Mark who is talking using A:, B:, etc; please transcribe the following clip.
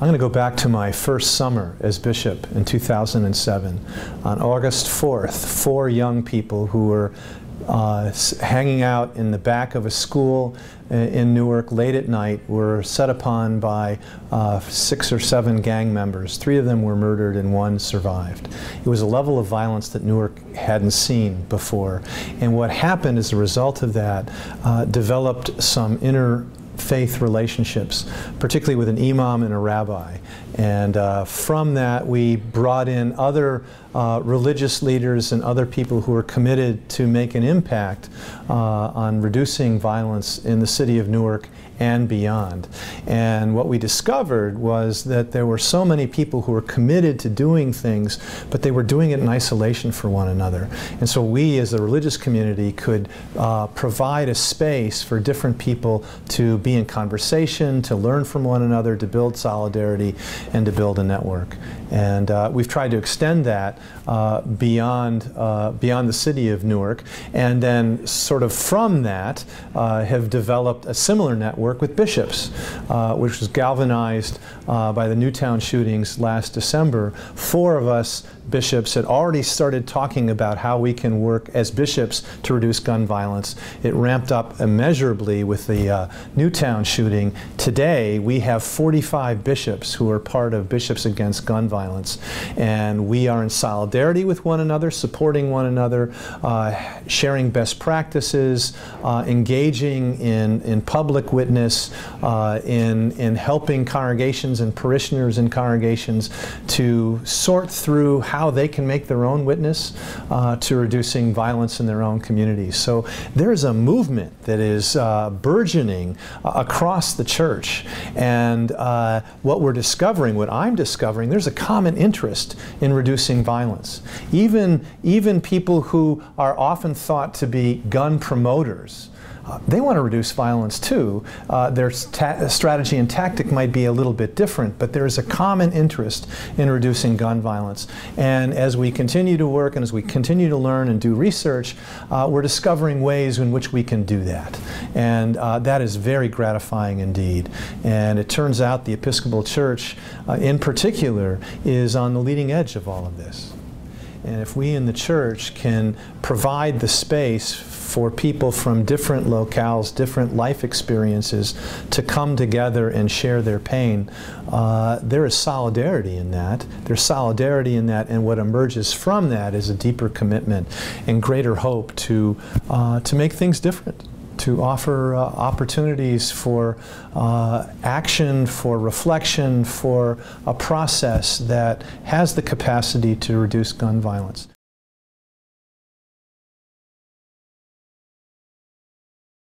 A: I'm going to go back to my first summer as bishop in 2007. On August 4th, 4 young people who were hanging out in the back of a school in Newark late at night were set upon by 6 or 7 gang members. 3 of them were murdered and 1 survived. It was a level of violence that Newark hadn't seen before. And what happened as a result of that developed some interfaith relationships, particularly with an imam and a rabbi. And from that we brought in other religious leaders and other people who are committed to make an impact on reducing violence in the city of Newark and beyond. And what we discovered was that there were so many people who were committed to doing things, but they were doing it in isolation for one another. And so we as a religious community could provide a space for different people to be in conversation, to learn from one another, to build solidarity, and to build a network. And we've tried to extend that beyond the city of Newark, and then sort of from that have developed a similar network with bishops, which was galvanized by the Newtown shootings last December. 4 of us bishops had already started talking about how we can work as bishops to reduce gun violence. It ramped up immeasurably with the Newtown shooting. Today we have 45 bishops who are part of Bishops Against Gun Violence, and we are in solidarity with one another, supporting one another, sharing best practices, engaging in public witness, in helping congregations and parishioners in congregations to sort through how they can make their own witness to reducing violence in their own communities. So there's a movement that is burgeoning across the church, and what we're discovering, what I'm discovering, there's a common interest in reducing violence. Even people who are often thought to be gun promoters, they want to reduce violence too. Their strategy and tactic might be a little bit different, but there is a common interest in reducing gun violence. And as we continue to work and as we continue to learn and do research, we're discovering ways in which we can do that. And that is very gratifying indeed. And it turns out the Episcopal Church in particular is on the leading edge of all of this. And if we in the church can provide the space for people from different locales, different life experiences to come together and share their pain, there is solidarity in that. There's solidarity in that, and what emerges from that is a deeper commitment and greater hope to make things different, to offer opportunities for action, for reflection, for a process that has the capacity to reduce gun violence.